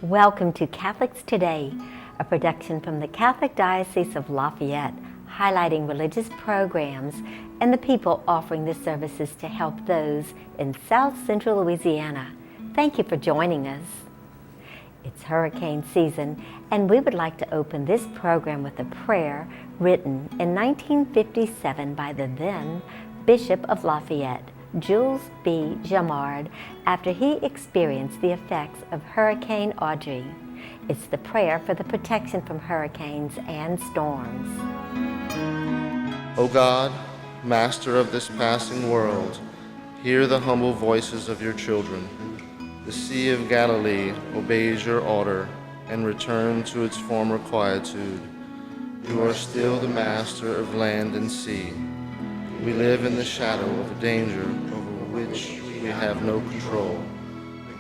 Welcome to Catholics Today, a production from the Catholic Diocese of Lafayette, highlighting religious programs and the people offering the services to help those in South Central Louisiana. Thank you for joining us. It's hurricane season, and we would like to open this program with a prayer written in 1957 by the then Bishop of Lafayette, Jules B. Jamard, after he experienced the effects of Hurricane Audrey. It's the prayer for the protection from hurricanes and storms. O God, Master of this passing world, hear the humble voices of your children. The Sea of Galilee obeys your order and returned to its former quietude. You are still the master of land and sea. We live in the shadow of a danger over which we have no control.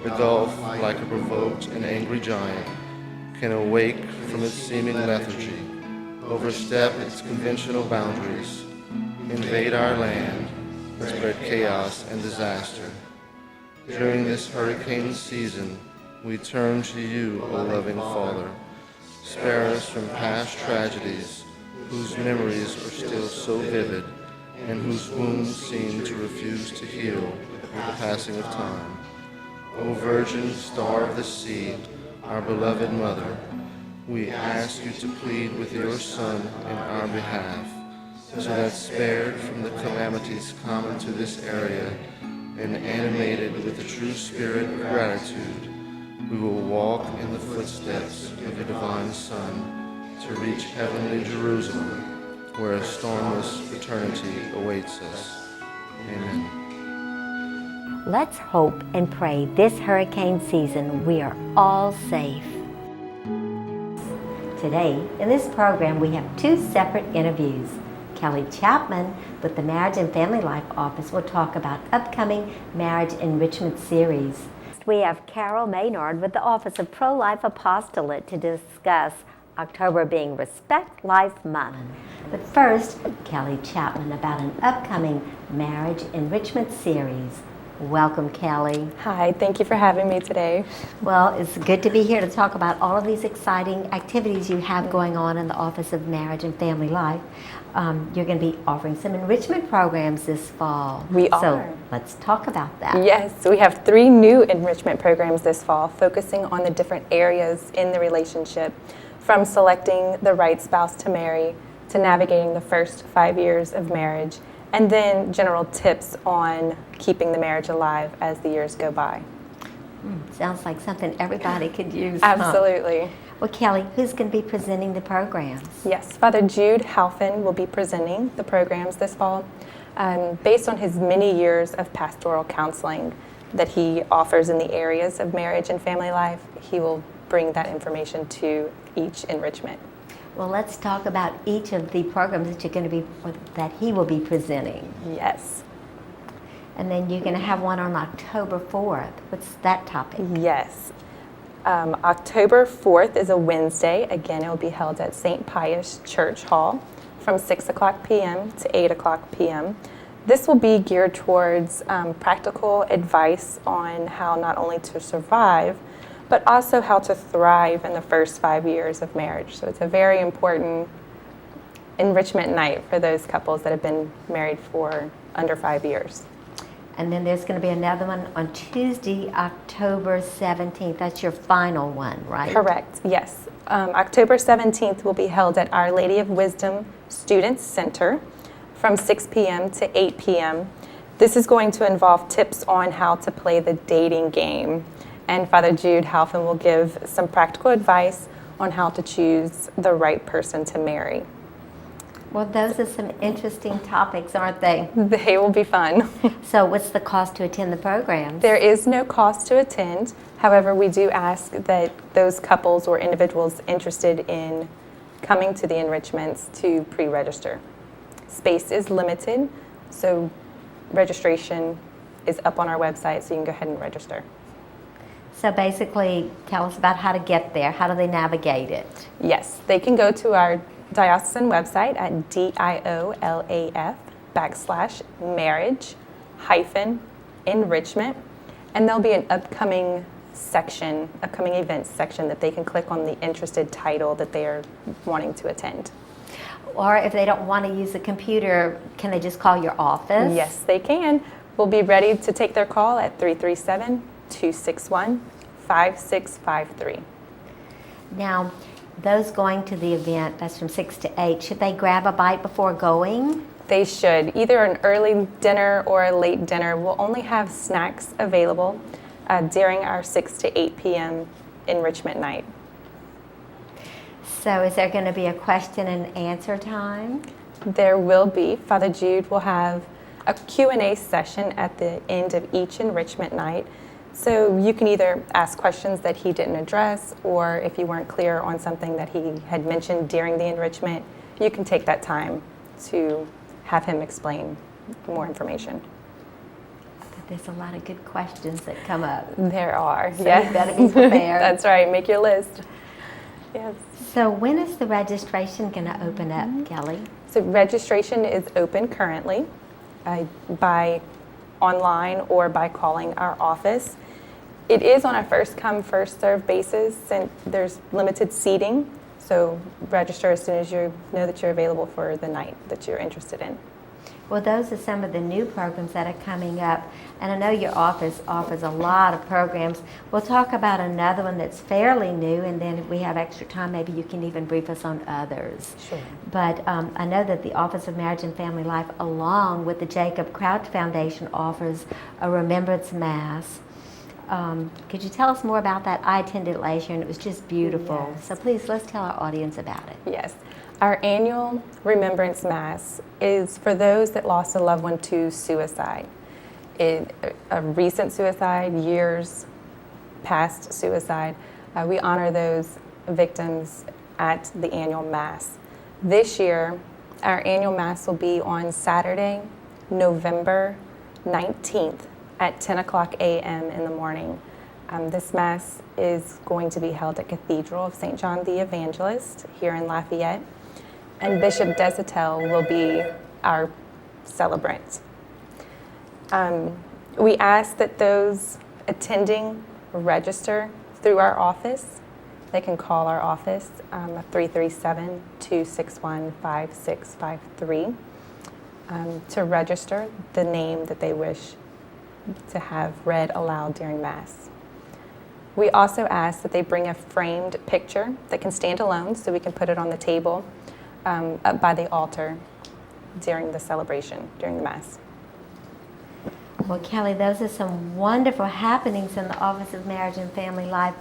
The Gulf, like a provoked and angry giant, can awake from its seeming lethargy, overstep its conventional boundaries, invade our land, and spread chaos and disaster. During this hurricane season, we turn to you, O loving Father. Spare us from past tragedies, whose memories are still so vivid, and whose wounds seem to refuse to heal with the passing of time. O Virgin Star of the Sea, our beloved Mother, we ask you to plead with your Son in our behalf, so that spared from the calamities common to this area, and animated with the true spirit of gratitude, we will walk in the footsteps of your divine Son to reach heavenly Jerusalem, where a stormless eternity awaits us. Amen. Let's hope and pray this hurricane season we are all safe. Today, in this program, we have two separate interviews. Kelly Chapman with the Marriage and Family Life Office will talk about upcoming Marriage Enrichment series. We have Carol Maynard with the Office of Pro-Life Apostolate to discuss October being Respect Life Month. But first, Kelly Chapman about an upcoming Marriage Enrichment series. Welcome, Kelly. Hi, thank you for having me today. Well, it's good to be here to talk about all of these exciting activities you have going on in the Office of Marriage and Family Life. You're going to be offering some enrichment programs this fall. We are. So let's talk about that. Yes, we have 3 new enrichment programs this fall, focusing on the different areas in the relationship, from selecting the right spouse to marry, to navigating the first 5 years of marriage, and then general tips on keeping the marriage alive as the years go by. Sounds like something everybody could use. Absolutely. Huh? Well, Kelly, who's going to be presenting the programs? Yes, Father Jude Halfin will be presenting the programs this fall. Based on his many years of pastoral counseling that he offers in the areas of marriage and family life, he will bring that information to each enrichment. Well, let's talk about each of the programs that you're going to be, that he will be presenting. Yes. And then you're going to have one on October 4th. What's that topic? Yes. October 4th is a Wednesday. Again, it will be held at St. Pius Church Hall from 6 o'clock p.m. to 8 o'clock p.m. This will be geared towards practical advice on how not only to survive, but also how to thrive in the first 5 years of marriage. So it's a very important enrichment night for those couples that have been married for under 5 years. And then there's going to be another one on Tuesday, October 17th. That's your final one, right? Correct, yes. October 17th will be held at Our Lady of Wisdom Student Center from 6 p.m. to 8 p.m. This is going to involve tips on how to play the dating game. And Father Jude Halfin will give some practical advice on how to choose the right person to marry. Well, those are some interesting topics, aren't they? They will be fun. So what's the cost to attend the programs? There is no cost to attend. However, we do ask that those couples or individuals interested in coming to the enrichments to pre-register. Space is limited, so registration is up on our website, so you can go ahead and register. So basically, tell us about how to get there. How do they navigate it? Yes, they can go to our diocesan website at diolaf.marriage-enrichment, and there'll be an upcoming section, upcoming events section, that they can click on the interested title that they are wanting to attend. Or if they don't want to use a computer, can they just call your office? Yes, they can. We'll be ready to take their call at 337-261-5653. Now, those going to the event, that's from 6 to 8, should they grab a bite before going? They should. Either an early dinner or a late dinner. We'll only have snacks available during our 6 to 8 p.m. Enrichment night. So is there going to be a question and answer time? There will be. Father Jude will have a Q&A session at the end of each enrichment night. So you can either ask questions that he didn't address, or if you weren't clear on something that he had mentioned during the enrichment, you can take that time to have him explain more information. There's a lot of good questions that come up. There are. So yes. you better be prepared. That's right. Make your list. Yes. So when is the registration going to open up, Kelly? So registration is open currently by online or by calling our office. It is on a first come, first served basis, and there's limited seating. So register as soon as you know that you're available for the night that you're interested in. Well, those are some of the new programs that are coming up, and I know your office offers a lot of programs. We'll talk about another one that's fairly new, and then if we have extra time, maybe you can even brief us on others. Sure. But I know that the Office of Marriage and Family Life, along with the Jacob Crouch Foundation, offers a Remembrance Mass. Could you tell us more about that? I attended it last year, and it was just beautiful. Yes. So please, let's tell our audience about it. Yes. Our annual Remembrance Mass is for those that lost a loved one to suicide. A recent suicide, years past suicide. We honor those victims at the annual Mass. This year, our annual Mass will be on Saturday, November 19th at 10 o'clock a.m. in the morning. This Mass is going to be held at Cathedral of St. John the Evangelist here in Lafayette. And Bishop Desitel will be our celebrant. We ask that those attending register through our office. They can call our office at 337-261-5653 to register the name that they wish to have read aloud during Mass. We also ask that they bring a framed picture that can stand alone, so we can put it on the table up by the altar during the celebration, during the Mass. Well, Kelly, those are some wonderful happenings in the Office of Marriage and Family Life.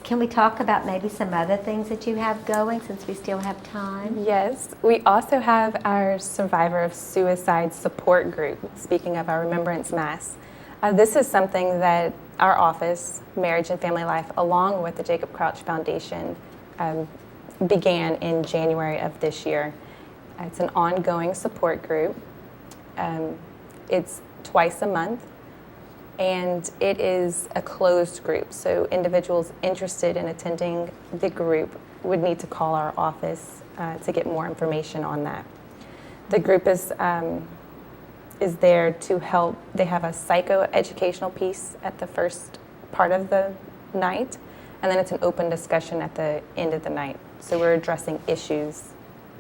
Can we talk about maybe some other things that you have going, since we still have time? Yes, we also have our Survivor of Suicide support group, speaking of our Remembrance Mass. This is something that our office, Marriage and Family Life, along with the Jacob Crouch Foundation, began in January of this year. It's an ongoing support group. It's twice a month, and it is a closed group. So individuals interested in attending the group would need to call our office to get more information on that. The group is there to help. They have a psychoeducational piece at the first part of the night, and then it's an open discussion at the end of the night. So we're addressing issues.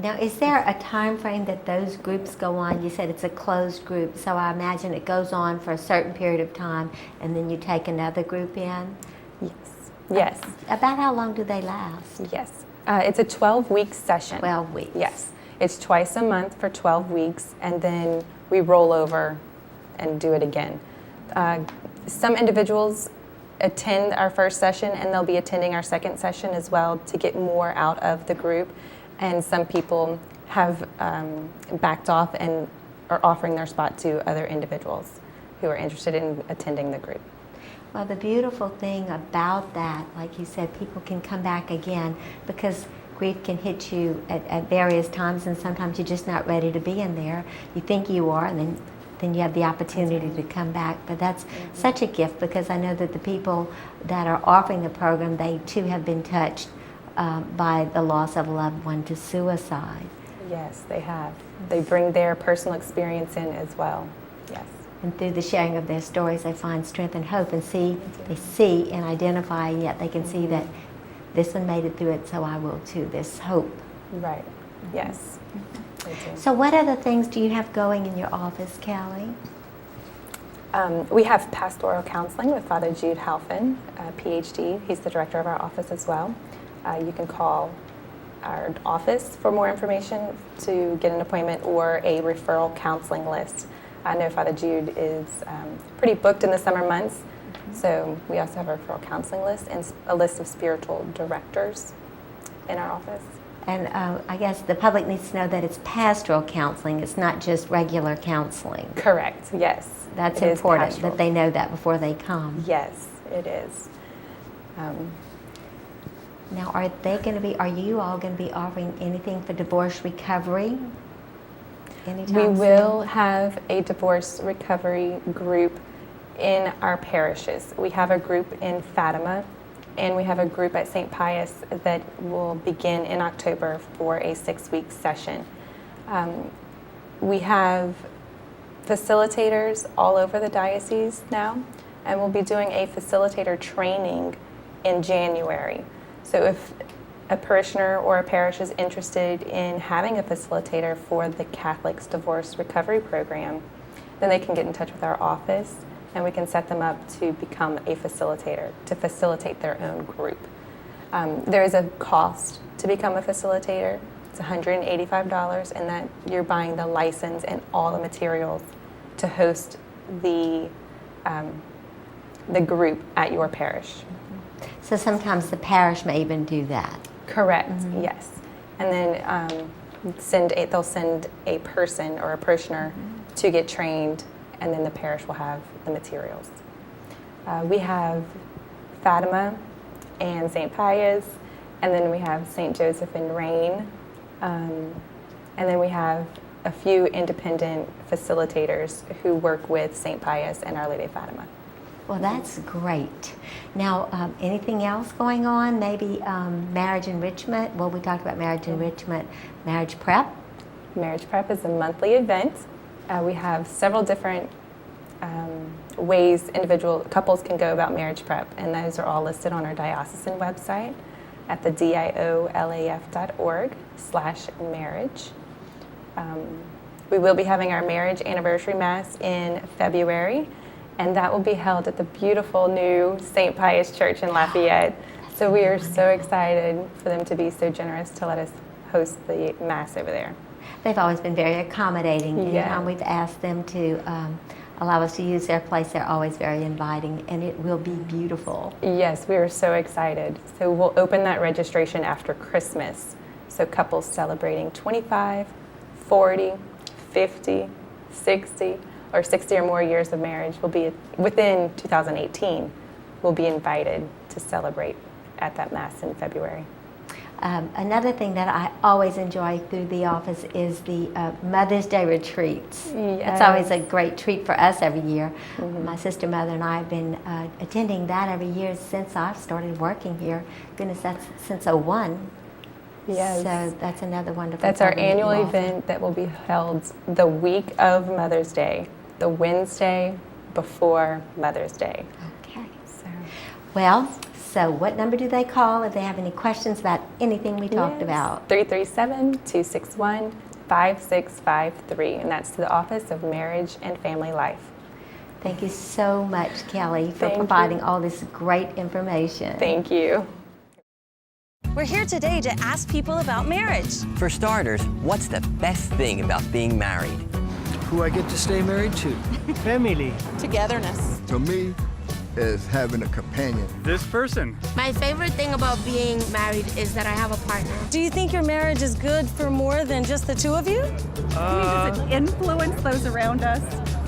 Now, is there a time frame that those groups go on? You said it's a closed group, so I imagine it goes on for a certain period of time, and then you take another group in? Yes. Yes. About how long do they last? Yes. It's a 12-week session. 12 weeks. Yes. It's twice a month for 12 weeks, and then we roll over and do it again. Some individuals attend our first session, and they'll be attending our second session as well to get more out of the group. And some people have backed off and are offering their spot to other individuals who are interested in attending the group. Well, the beautiful thing about that, like you said, people can come back again, because grief can hit you at various times, and sometimes you're just not ready to be in there. You think you are, and then you have the opportunity to come back. But that's such a gift, because I know that the people that are offering the program, they too have been touched by the loss of a loved one to suicide. Yes, they have. They bring their personal experience in as well. Yes. And through the sharing of their stories, they find strength and hope and they see and identify, and yet they can see that this one made it through it, so I will too. There's hope. Right. Yes. They do. So what other things do you have going in your office, Callie? We have pastoral counseling with Father Jude Halfin, PhD. He's the director of our office as well. You can call our office for more information to get an appointment or a referral counseling list. I know Father Jude is pretty booked in the summer months, so we also have a referral counseling list and a list of spiritual directors in our office. And I guess the public needs to know that it's pastoral counseling. It's not just regular counseling. Correct, yes. That's It is important pastoral. that they know that before they come. Yes, it is. Now, are you all going to be offering anything for divorce recovery anytime We soon? will have a divorce recovery group in our parishes. We have a group in Fatima, and we have a group at St. Pius that will begin in October for a 6-week session. We have facilitators all over the diocese now, and we'll be doing a facilitator training in January. So if a parishioner or a parish is interested in having a facilitator for the Catholic's Divorce Recovery Program, then they can get in touch with our office and we can set them up to become a facilitator, to facilitate their own group. There is a cost to become a facilitator. It's $185, and that you're buying the license and all the materials to host the group at your parish. So sometimes the parish may even do that. Correct, yes. And then they'll send a person or a parishioner to get trained, and then the parish will have the materials. We have Fatima and St. Pius, and then we have St. Joseph in Rain, and then we have a few independent facilitators who work with St. Pius and Our Lady of Fatima. Well, that's great. Now, anything else going on? Maybe marriage enrichment? Well, we talked about marriage enrichment. Marriage prep? Marriage prep is a monthly event. We have several different ways couples can go about marriage prep, and those are all listed on our diocesan website at the diolaf.org/marriage. We will be having our marriage anniversary mass in February, and that will be held at the beautiful new St. Pius Church in Lafayette. So we are so excited for them to be so generous to let us host the mass over there. They've always been very accommodating. Yeah. Anytime we've asked them to allow us to use their place, they're always very inviting, and it will be beautiful. Yes, we are so excited. So we'll open that registration after Christmas. So couples celebrating 25, 40, 50, 60, or 60 or more years of marriage will be within 2018 will be invited to celebrate at that mass in February. Another thing that I always enjoy through the office is the Mother's Day retreats. Yes. That's always a great treat for us every year. My sister, mother, and I have been attending that every year since I've started working here. Goodness, that's since 2001. Yes. So that's another wonderful That's our program that annual you offer. event that will be held the week of Mother's Day, the Wednesday before Mother's Day. Okay. So, Well, so what number do they call if they have any questions about anything we talked about? 337-261-5653, and that's to the Office of Marriage and Family Life. Thank you so much, Kelly, for Thank you. providing all this great information. Thank you. We're here today to ask people about marriage. For starters, what's the best thing about being married? Who I get to stay married to. Family. Togetherness. To me, is having a companion. This person. My favorite thing about being married is that I have a partner. Do you think your marriage is good for more than just the two of you? Does it influence those around us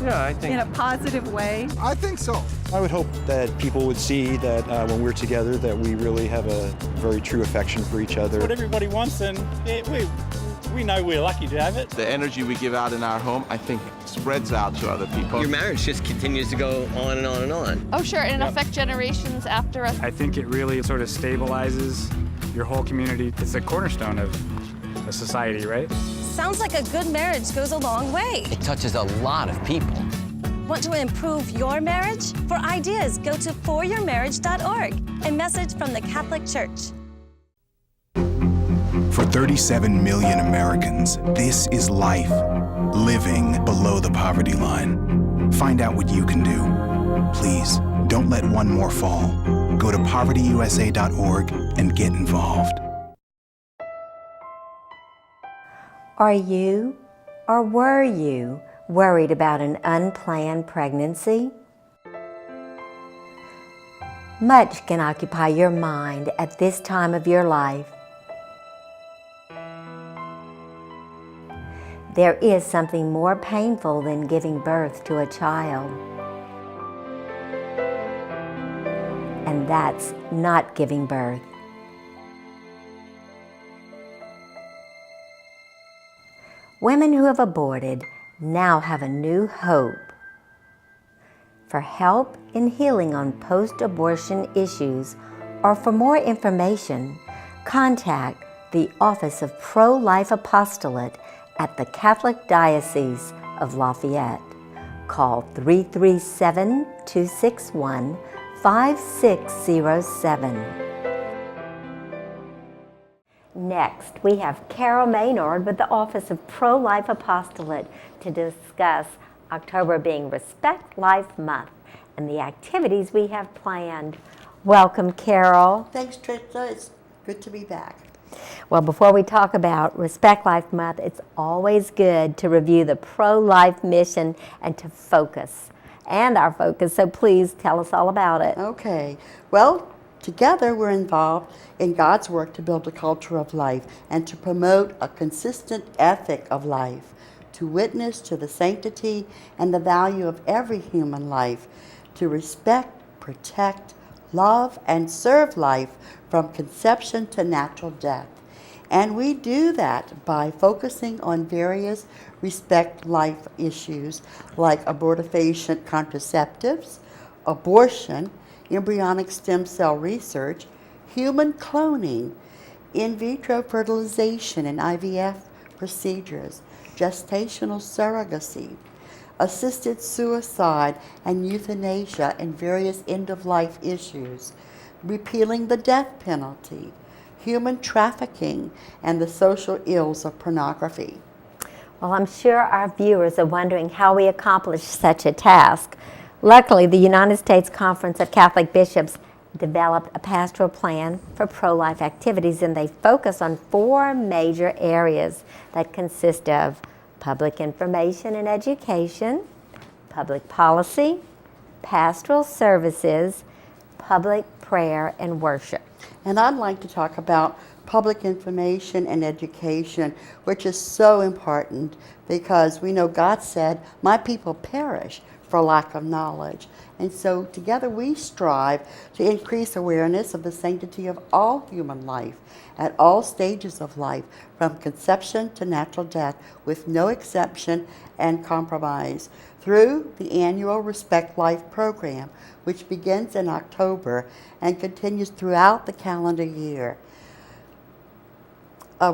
Yeah, I think. in a positive way? I think so. I would hope that people would see that when we're together that we really have a very true affection for each other. What everybody wants, and we know we're lucky to have it. The energy we give out in our home, I think, spreads out to other people. Your marriage just continues to go on and on and on. Oh, sure, and affect generations after us. I think it really sort of stabilizes your whole community. It's a cornerstone of a society, right? Sounds like a good marriage goes a long way. It touches a lot of people. Want to improve your marriage? For ideas, go to foryourmarriage.org. A message from the Catholic Church. For 37 million Americans, this is life, living below the poverty line. Find out what you can do. Please, don't let one more fall. Go to povertyusa.org and get involved. Are you, or were you, worried about an unplanned pregnancy? Much can occupy your mind at this time of your life. There is something more painful than giving birth to a child, and that's not giving birth. Women who have aborted now have a new hope. For help in healing on post-abortion issues or for more information, contact the Office of Pro-Life Apostolate at the Catholic Diocese of Lafayette. Call 337-261-5607. Next, we have Carol Maynard with the Office of Pro-Life Apostolate to discuss October being Respect Life Month and the activities we have planned. Welcome, Carol. Thanks, Trisha. It's good to be back. Well, before we talk about Respect Life Month, it's always good to review the pro-life mission and to focus, and our focus, so please tell us all about it. Okay. Well, together we're involved in God's work to build a culture of life and to promote a consistent ethic of life, to witness to the sanctity and the value of every human life, to respect, protect, love, and serve life from conception to natural death. And we do that by focusing on various respect life issues like abortifacient contraceptives, abortion, embryonic stem cell research, human cloning, in vitro fertilization and IVF procedures, gestational surrogacy, assisted suicide and euthanasia and various end-of-life issues, repealing the death penalty, human trafficking, and the social ills of pornography. Well, I'm sure our viewers are wondering how we accomplish such a task. Luckily, the United States Conference of Catholic Bishops developed a pastoral plan for pro-life activities, and they focus on 4 major areas that consist of public information and education, public policy, pastoral services, public prayer, and worship. And I'd like to talk about public information and education, which is so important because we know God said, "My people perish for lack of knowledge." And so together we strive to increase awareness of the sanctity of all human life at all stages of life, from conception to natural death, with no exception and compromise, through the annual Respect Life program, which begins in October and continues throughout the calendar year.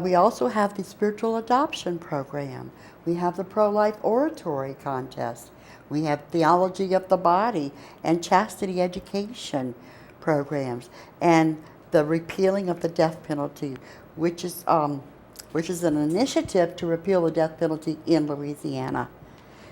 We also have the spiritual adoption program. We have the pro-life oratory contest. We have theology of the body and chastity education programs, and the repealing of the death penalty, which is an initiative to repeal the death penalty in Louisiana.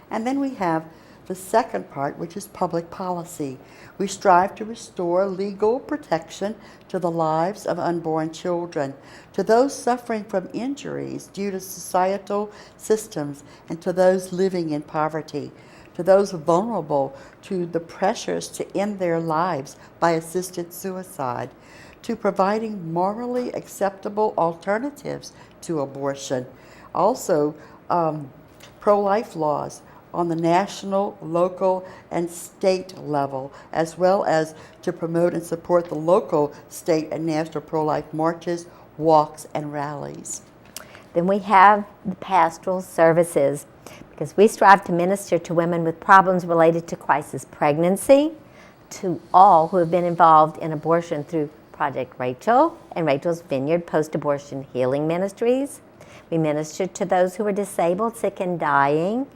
And then we have the second part, which is public policy. We strive to restore legal protection to the lives of unborn children, to those suffering from injuries due to societal systems, and to those living in poverty, to those vulnerable to the pressures to end their lives by assisted suicide, to providing morally acceptable alternatives to abortion. Also, pro-life laws on the national, local, and state level, as well as to promote and support the local, state, and national pro-life marches, walks, and rallies. Then we have the pastoral services, because we strive to minister to women with problems related to crisis pregnancy, to all who have been involved in abortion through Project Rachel and Rachel's Vineyard post-abortion healing ministries. We minister to those who are disabled, sick, and dying,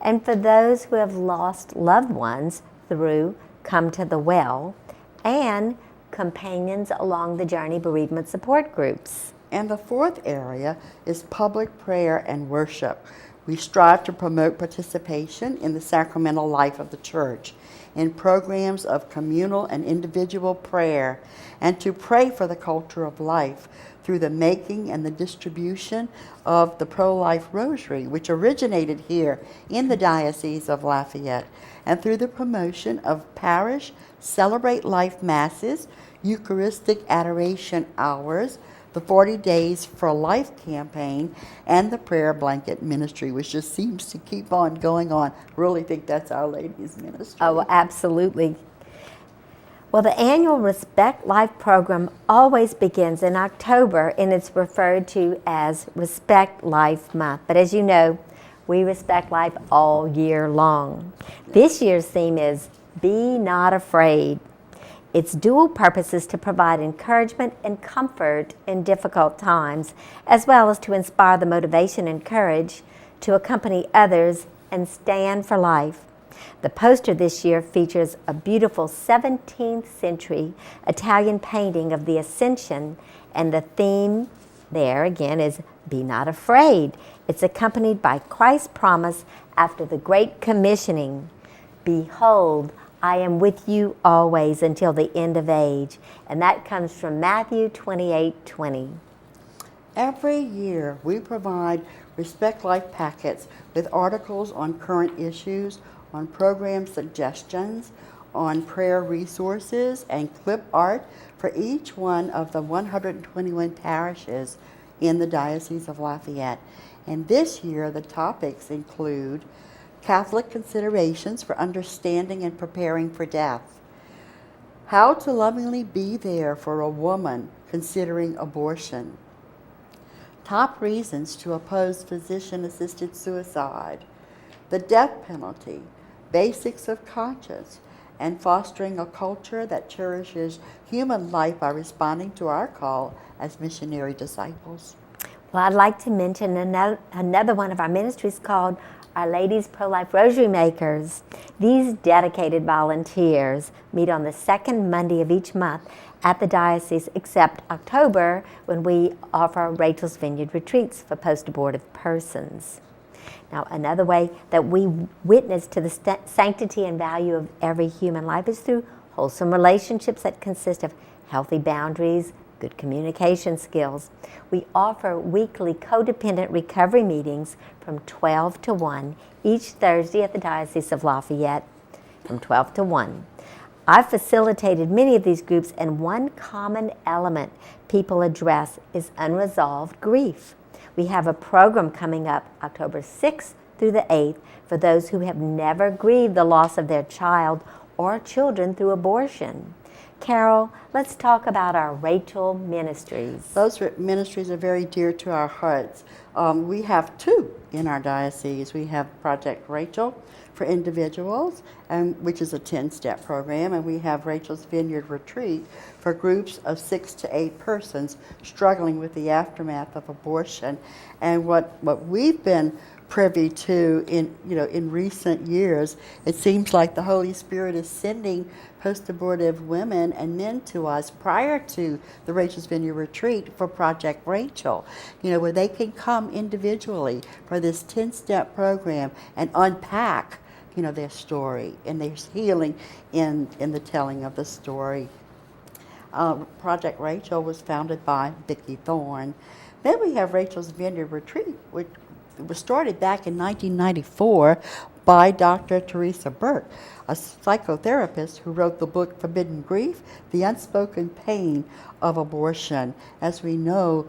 and for those who have lost loved ones through Come to the Well and Companions Along the Journey bereavement support groups. And the fourth area is public prayer and worship. We strive to promote participation in the sacramental life of the church, in programs of communal and individual prayer, and to pray for the culture of life through the making and the distribution of the pro-life rosary, which originated here in the Diocese of Lafayette, and through the promotion of parish Celebrate Life Masses, Eucharistic Adoration Hours, the 40 Days for Life campaign, and the Prayer Blanket Ministry, which just seems to keep on going on. I really think that's Our Lady's ministry. Oh, absolutely. Well, the annual Respect Life program always begins in October, and it's referred to as Respect Life Month. But as you know, we respect life all year long. This year's theme is Be Not Afraid. Its dual purpose is to provide encouragement and comfort in difficult times, as well as to inspire the motivation and courage to accompany others and stand for life. The poster this year features a beautiful 17th century Italian painting of the Ascension, and the theme there again is Be Not Afraid. It's accompanied by Christ's promise after the Great Commissioning, Behold, I am with you always until the end of age. And that comes from Matthew 28:20. Every year we provide Respect Life packets with articles on current issues, on program suggestions, on prayer resources, and clip art for each one of the 121 parishes in the Diocese of Lafayette. And this year the topics include Catholic considerations for understanding and preparing for death, how to lovingly be there for a woman considering abortion, top reasons to oppose physician-assisted suicide, the death penalty, basics of conscience, and fostering a culture that cherishes human life by responding to our call as missionary disciples. Well, I'd like to mention another one of our ministries called Our Lady's Pro-Life Rosary Makers. These dedicated volunteers meet on the second Monday of each month at the diocese, except October, when we offer Rachel's Vineyard retreats for post-abortive persons. Now, another way that we witness to the sanctity and value of every human life is through wholesome relationships that consist of healthy boundaries, good communication skills. We offer weekly codependent recovery meetings from 12 to 1 each Thursday at the Diocese of Lafayette from 12 to 1. I've facilitated many of these groups, and one common element people address is unresolved grief. We have a program coming up October 6th through the 8th for those who have never grieved the loss of their child or children through abortion. Carol, let's talk about our Rachel Ministries. Those ministries are very dear to our hearts. We have two in our diocese. We have Project Rachel for individuals, which is a 10-step program, and we have Rachel's Vineyard Retreat for groups of 6 to 8 persons struggling with the aftermath of abortion. And what we've been privy to in recent years, it seems like the Holy Spirit is sending post-abortive women and men to us prior to the Rachel's Vineyard Retreat for Project Rachel, where they can come individually for this 10-step program and unpack their story, and there's healing in the telling of the story. Project Rachel was founded by Vicki Thorne. Then we have Rachel's Vineyard Retreat, which was started back in 1994 by Dr. Teresa Burke, a psychotherapist who wrote the book Forbidden Grief, The Unspoken Pain of Abortion. As we know,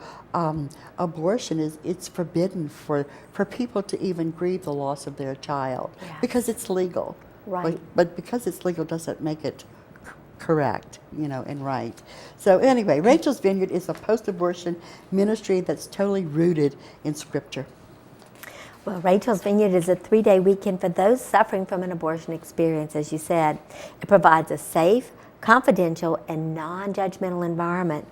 abortion it's forbidden for people to even grieve the loss of their child, because it's legal. Right. But because it's legal doesn't make it correct, and right. So anyway, Rachel's Vineyard is a post-abortion ministry that's totally rooted in Scripture. Well, Rachel's Vineyard is a 3-day weekend for those suffering from an abortion experience, as you said. It provides a safe, confidential, and non-judgmental environment.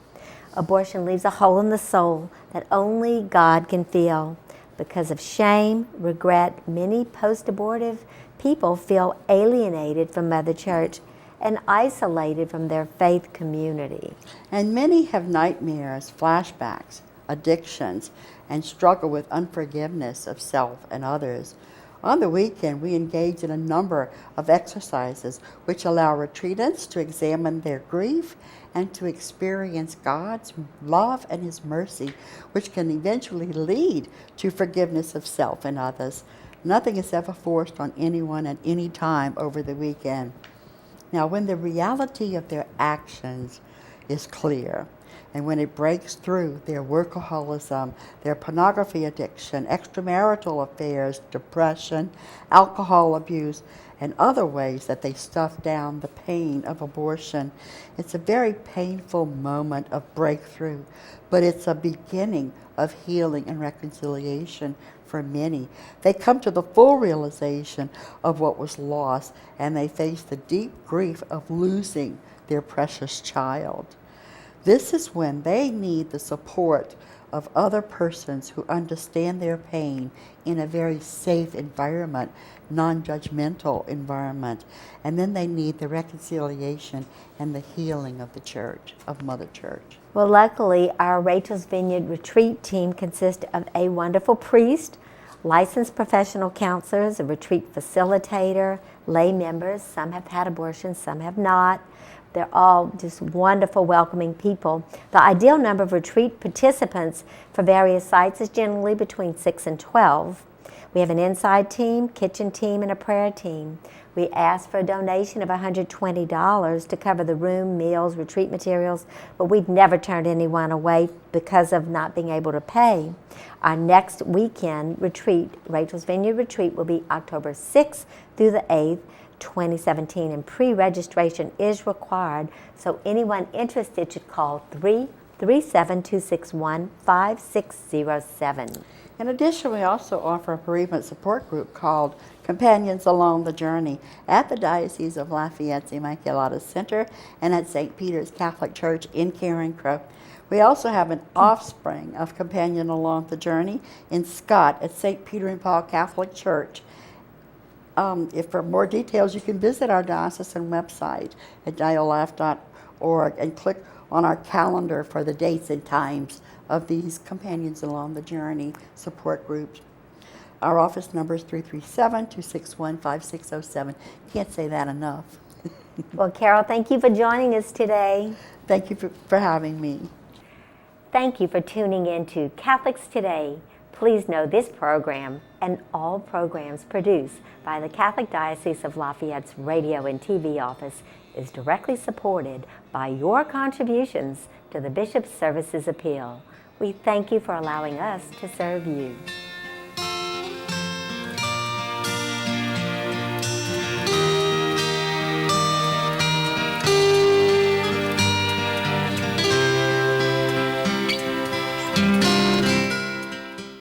Abortion leaves a hole in the soul that only God can fill. Because of shame, regret, many post-abortive people feel alienated from Mother Church and isolated from their faith community. And many have nightmares, flashbacks, addictions, and struggle with unforgiveness of self and others. On the weekend, we engage in a number of exercises which allow retreatants to examine their grief and to experience God's love and His mercy, which can eventually lead to forgiveness of self and others. Nothing is ever forced on anyone at any time over the weekend. Now, when the reality of their actions is clear, and when it breaks through their workaholism, their pornography addiction, extramarital affairs, depression, alcohol abuse, and other ways that they stuff down the pain of abortion, it's a very painful moment of breakthrough, but it's a beginning of healing and reconciliation for many. They come to the full realization of what was lost, and they face the deep grief of losing their precious child. This is when they need the support of other persons who understand their pain in a very safe environment, non-judgmental environment. And then they need the reconciliation and the healing of the church, of Mother Church. Well, luckily, our Rachel's Vineyard retreat team consists of a wonderful priest, licensed professional counselors, a retreat facilitator, lay members. Some have had abortions, some have not. They're all just wonderful, welcoming people. The ideal number of retreat participants for various sites is generally between 6 and 12. We have an inside team, kitchen team, and a prayer team. We ask for a donation of $120 to cover the room, meals, retreat materials, but we've never turned anyone away because of not being able to pay. Our next weekend retreat, Rachel's Vineyard Retreat, will be October 6th through the 8th, 2017, and pre-registration is required, so anyone interested should call 337-261-5607. In addition, we also offer a bereavement support group called Companions Along the Journey at the Diocese of Lafayette's Immaculata Center and at St. Peter's Catholic Church in Carencro. We also have an offspring of Companion Along the Journey in Scott at St. Peter and Paul Catholic Church. If for more details, you can visit our diocesan website at diolaf.org and click on our calendar for the dates and times of these Companions Along the Journey support groups. Our office number is 337-261-5607. Can't say that enough. Well, Carol, thank you for joining us today. Thank you for having me. Thank you for tuning in to Catholics Today. Please know this program and all programs produced by the Catholic Diocese of Lafayette's radio and TV office is directly supported by your contributions to the Bishop's Services Appeal. We thank you for allowing us to serve you.